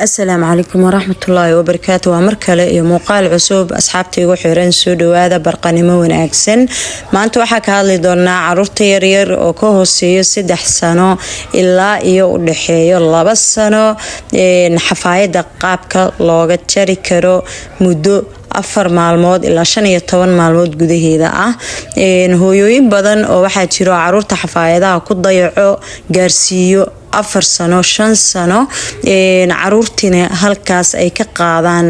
السلام عليكم ورحمة الله وبركاته. ومركلة iyo muuqaal cusub asxaabta igu xiran soo dhawaada barqanimo wanaagsan. maanta waxa ka hadli doonaa caruurta yar yar oo ka hooseeyo 3 sano ilaa iyo u dhaxeeyo 2 sano xafaayada qaabka looga jari karo muddo 4 maalmood ilaa 15 maalmood gudaheeda ah. hooyooyin badan oo waxa jiro caruurta xafaayadaha ku dayaco gaarsiiyo 4 sano 5 sano caruurtina halkaas ay ka qaadaan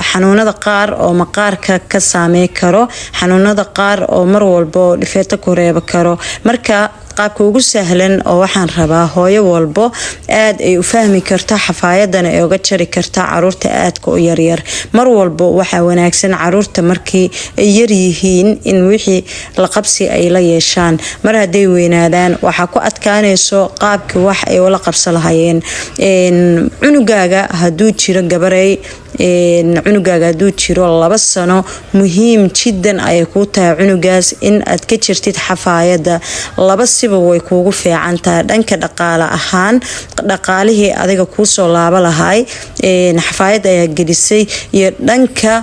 xanuunada qaar oo maqaarka ka saameey karo, xanuunada qaar oo mar walba dhifeeto ku reeba karo. marka qaabka ugu sahlan oo waxaan rabaa hooyo walbo aad ay u fahmi karto xafaayadan ay uga jari karta caruurta aadka u yar yar. mar walba waxa wanaagsan caruurta markii ay yar yihiin in wixii la qabsi ay la yeeshaan, mar haday weynaadaan waxa ku adkaanayso qaabka wax ay wala qabsan lahaayeen. cunugaaga haduu jiro gabaray cunugaaga haduu jiro 2 sano muhiim jiddan ay ku tahay cunugaas in aad ka jirtid xafaayada. 2 siba way kuugu fiicantaa dhanka dhaqaale ahaan, dhaqaalihii adiga ku soo laaba lahaay xafaayad ayaa gelisay iyo dhanka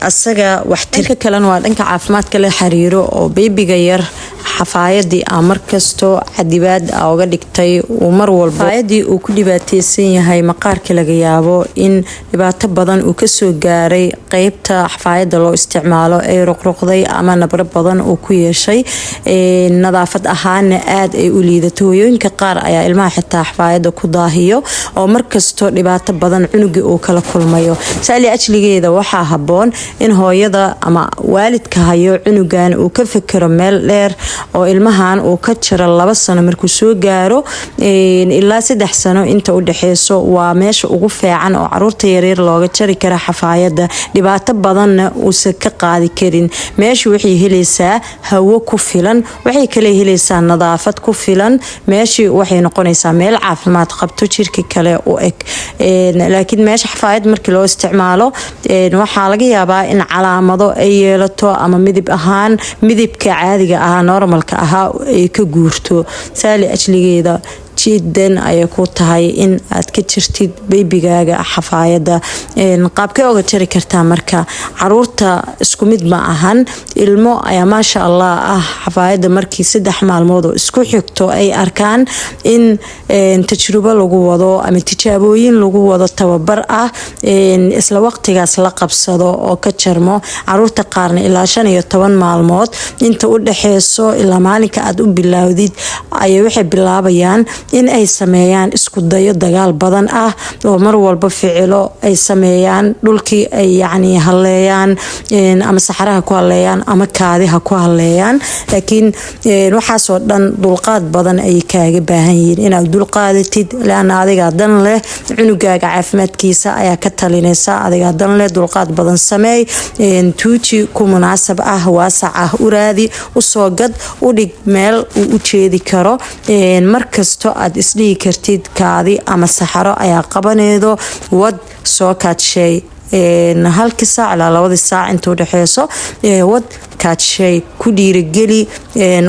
asaga waxtarka kale waa dhanka caafimaadka la xiriiro oo babyga yar xafaayadii markasto cadibaad uga dhigtay oo mar walba xafaayadii uu ku dhibaateysan yahay maqaarka laga yaabo in dhibaato badan uu ka soo gaaray qaybta xafaayada loo isticmaalo ay ruqruqday ama nabro badan uu ku yeeshay. nadaafad ahaan aad ay u liidato. hooyooyinka qaar ayaa ilmaha xitaa xafaayada ku daahiyo oo markasto dhibaato badan cunuga uu kala kulmayo. saali ajligeeda waxa haboon in hooyada ama waalidka hayo cunugan uu ka fikiro meel dheer oo ilmahan uu ka jiro 2 sano markuu soo gaaro ilaa 3 sano inta u dhaxeyso waa meesha ugu fiican oo caruurta yaryar looga jari kara xafaayada. dhibaato badanna uu ka qaadi karin. meesha waxay helaysaa hawo ku filan, waxay kale helaysaa nadaafad ku filan. meesha waxay noqonaysaa meel caafimaad qabto jirka kale u eg. laakiin meesha xafaayad markii loo isticmaalo waxa laga yaabaa in calaamado ay yeelato ama midab ahaan midabka caadiga ah normalka ah ay ka guurto. saali ajligeeda jiddan ay ku tahay in aad ka jirtid babygaaga xafaayada. qaabka uga jari kartaa marka caruurta isku mid ma ahan. ilmo ayaa maasha Allah xafaayada markii 3 maalmood isku xigto ay arkaan in tajrubo lagu wado ama tijaabooyin lagu wado tababar ah isla waqtigaas la qabsado oo ka jarmo. caruurta qaarna ilaa 15 maalmood inta u dhaxeyso ilaa maalinka aad u bilaawdid ay waxay bilaabayaan in ay sameeyaan isku dayo dagaal badan ah oo mar walba ficilo ay sameeyaan dhulkii ay haleeyaan ama saxaraha ku haleeyaan ama kaadiha ku haleeyaan. laakiin waxa soo dhan dulqaad badan ay kaaga baahan yihiin inaad dulqaadatid laan adiga dan leh. cunugaaga caafimaadkiisa ayaa ka talinaysa adiga dan leh. dulqaad badan sameey. tuuji ku munaasab ah waasac ah u raadi, u soo gad, u dhig meel uu u jeedi karo. markasto aad isdhihi kartid kaadi ama saxaro ayaa qabaneedo wad soo kaadshay 1 saac ilaa 2 saac inta u dhaxeyso wad kaadshay ku dhiirigeli.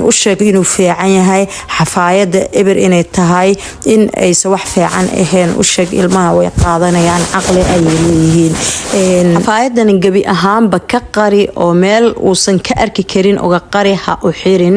u sheeg inuu fiican yahay xafaayada eber inay tahay in aysan wax fiican ahayn. u sheeg ilmaha way qaadanayaan caqli ay leeyihiin. xafaayadan gabi ahaanba ka qari oo meel uusan ka arki karin uga qari ha u xirin.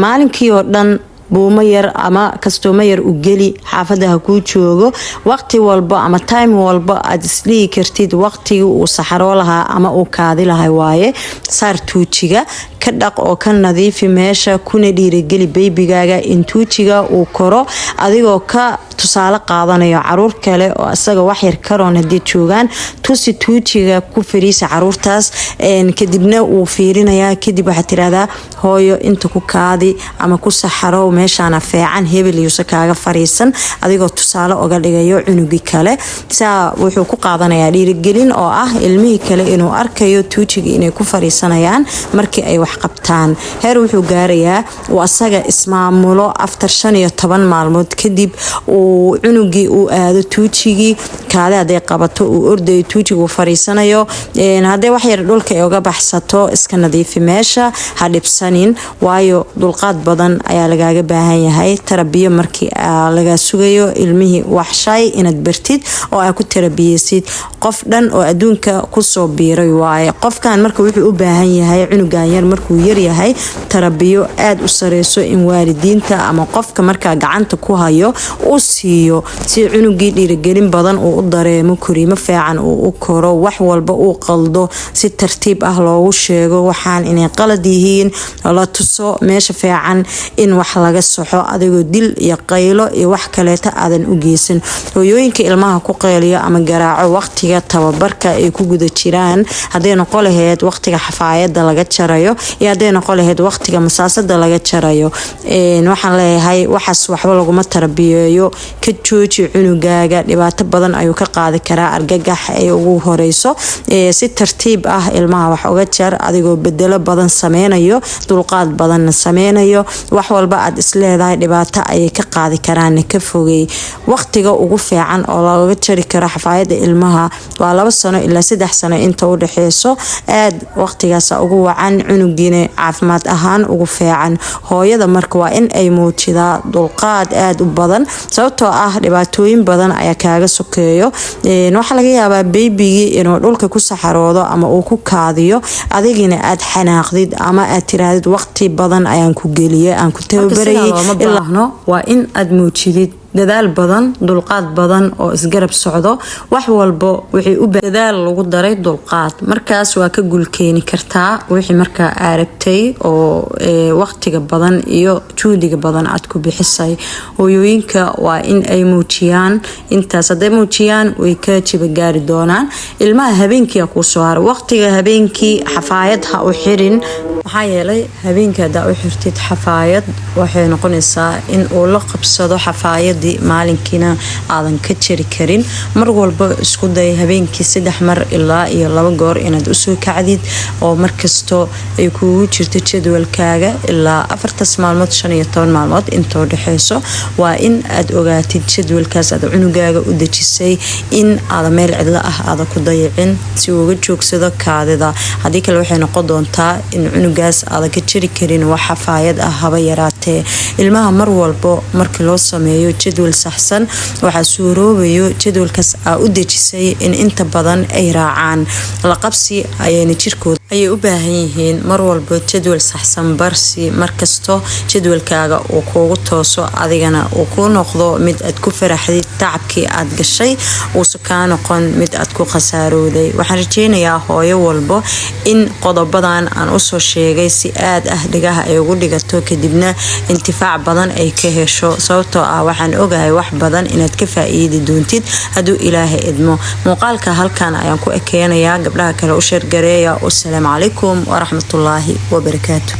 maalinkii oo dhan buuma yar ama kastooma yar u geli xaafadaha ku joogo. waqti walba ama time walba aad isdhihi kartid waqtiga uu saxaro lahaa ama uu kaadi lahaa waaye. saar tuujiga ka dhaq oo ka nadiifi meesha kuna dhiirigeli babygaaga in tuujiga uu koro adigoo ka tusaale qaadanayo caruur kale oo asaga wax yar karoon hadii joogaan. tusi tuujiga ku fariisa caruurtaas kadibna uu fiirinayaa. kadib waxa tiraahdaa hooyo inta ku kaadi ama ku saxaro meeshana fiican hebel iyo kaaga fariisan adigoo tusaale uga dhigayo cunugi kale. saa wuxuu ku qaadanayaa dhiirigelin oo ah ilmihii kale inuu arkayo tuujiga inay ku fariisanayaan markii ay wax wax qabtaan. heer wuxuu gaarayaa uu asaga ismaamulo after 15 maalmood kadib uu cunugii uu aado tuujigii kaada haday qabato uu ordayo tuujigu fariisanayo haday wax yar dhulka ay uga baxsato iska nadiifi meesha ha dhibsanin waayo dulqaad badan ayaa lagaaga baahan yahay. tarabiyo markii laga sugayo ilmihii wax shay inaad bartid oo ay ku tarabiyeysid qof dhan oo adduunka ku soo biiray waaye. qofkan marka wuxuu u baahan yahay cunugan yar markuu yar yahay tarabiyo aad u sareyso in waalidiinta ama qofka marka gacanta ku hayo uu siiyo si cunugii dhiirigelin badan uu u dareemo koriimo fiican uu u koro wax walba uu qaldo si tartiib ah loogu sheego waxaan inay qalad yihiin la tuso meesha fiican in wax laga soxo adigoo dil iyo qaylo iyo wax kaleeta aadan u geysan. hooyooyinka ilmaha ku qayliyo ama garaaco waqtiga tababarka ay ku guda jiraan haday noqon lahayd waqtiga xafaayada laga jarayo iyo haday noqon lahayd waqtiga masaasada laga jarayo waxaan leeyahay waxaas waxba laguma tarabiyeeyo ka jooji cunugaaga dhibaato badan ayuu ka qaadi karaa argagax ay ugu horeyso si tartiib ah ilmaha wax uga jar adigoo bedelo badan sameynayo dulqaad badan sameynayo wax walba aad isleedahay dhibaato ay ka qaadi karaan ka fogey. waqtiga ugu fiican oo laga jari karo xafaayada ilmaha waa 2 sano ilaa 3 sano inta u dhaxeyso aad waqtigaas ugu wacan cunugiina caafimaad ahaan ugu fiican. hooyada marka waa in ay muujidaa dulqaad aad u badan sababtoo ah dhibaatooyin badan ayaa kaaga sokeeyo. waxa laga yaabaa baybigi inuu dhulka ku saxaroodo ama uu ku kaadiyo adigina aad xanaaqdid ama aad tiraadid waqti badan ayaan ku geliyay aan ku tababarayay ilaa waa in aad muujidid dadaal badan dulqaad badan oo isgarab socdo wax walba wixii u dadaal lagu daray dulqaad markaas waa ka gulkeeni kartaa wixii marka aragtay oo waqtiga badan iyo juudiga badan aad ku bixisay. hooyooyinka waa in ay muujiyaan intaas haday muujiyaan way ka jiba gaari doonaan. ilmaha habeenkii ku soo har waqtiga habeenkii xafaayad ha u xirin maxaa yeelay habeenkii hadaa u xirtid xafaayad waxay noqonaysaa in uu la qabsado xafaayad maalinkiina aadan ka jari karin. mar walba isku day habeenkii 3 mar ilaa iyo 2 goor inaad u soo kacdid oo markasto ay kugu jirto jadwalkaaga ilaa 4 maalmood 15 maalmood inta u dhaxeyso waa in aad ogaatid jadwalkaas aad cunugaaga u dejisay in aad meel cidla ah aad ku dayicin si uu uga joogsado kaadida. hadii kale waxay noqon doontaa in cunugaas aad ka jari karin wax xafaayad ah haba yaraatee. ilmaha mar walba markii loo sameeyo jadwal saxsan waxa suuroobayo jadwalkaas u dejisay in inta badan ay raacaan la qabsi ayayna jirkooda ayay u baahan yihiin. mar walba jadwal saxsan barsi markasto jadwalkaaga uu kugu tooso adigana uu ku noqdo mid aad ku faraxdid tacabkii aad gashay uu ka noqon mid aad ku khasaarooday. waxaan rajeynayaa hooyo walba in qodobadan aan u soo sheegay si aad ah dhigaha ay ugu dhigato kadibna intifaac badan ay ka hesho sababtoo ah waxaan ogahay wax badan inaad ka faa'iidi doontid haduu Ilaahay idmo. muuqaalka halkan ayaan ku ekeenayaa gabdhaha kale u sheer gareeya. Assalaamu calaykum wa rahmatullaahi wa barakaatuh.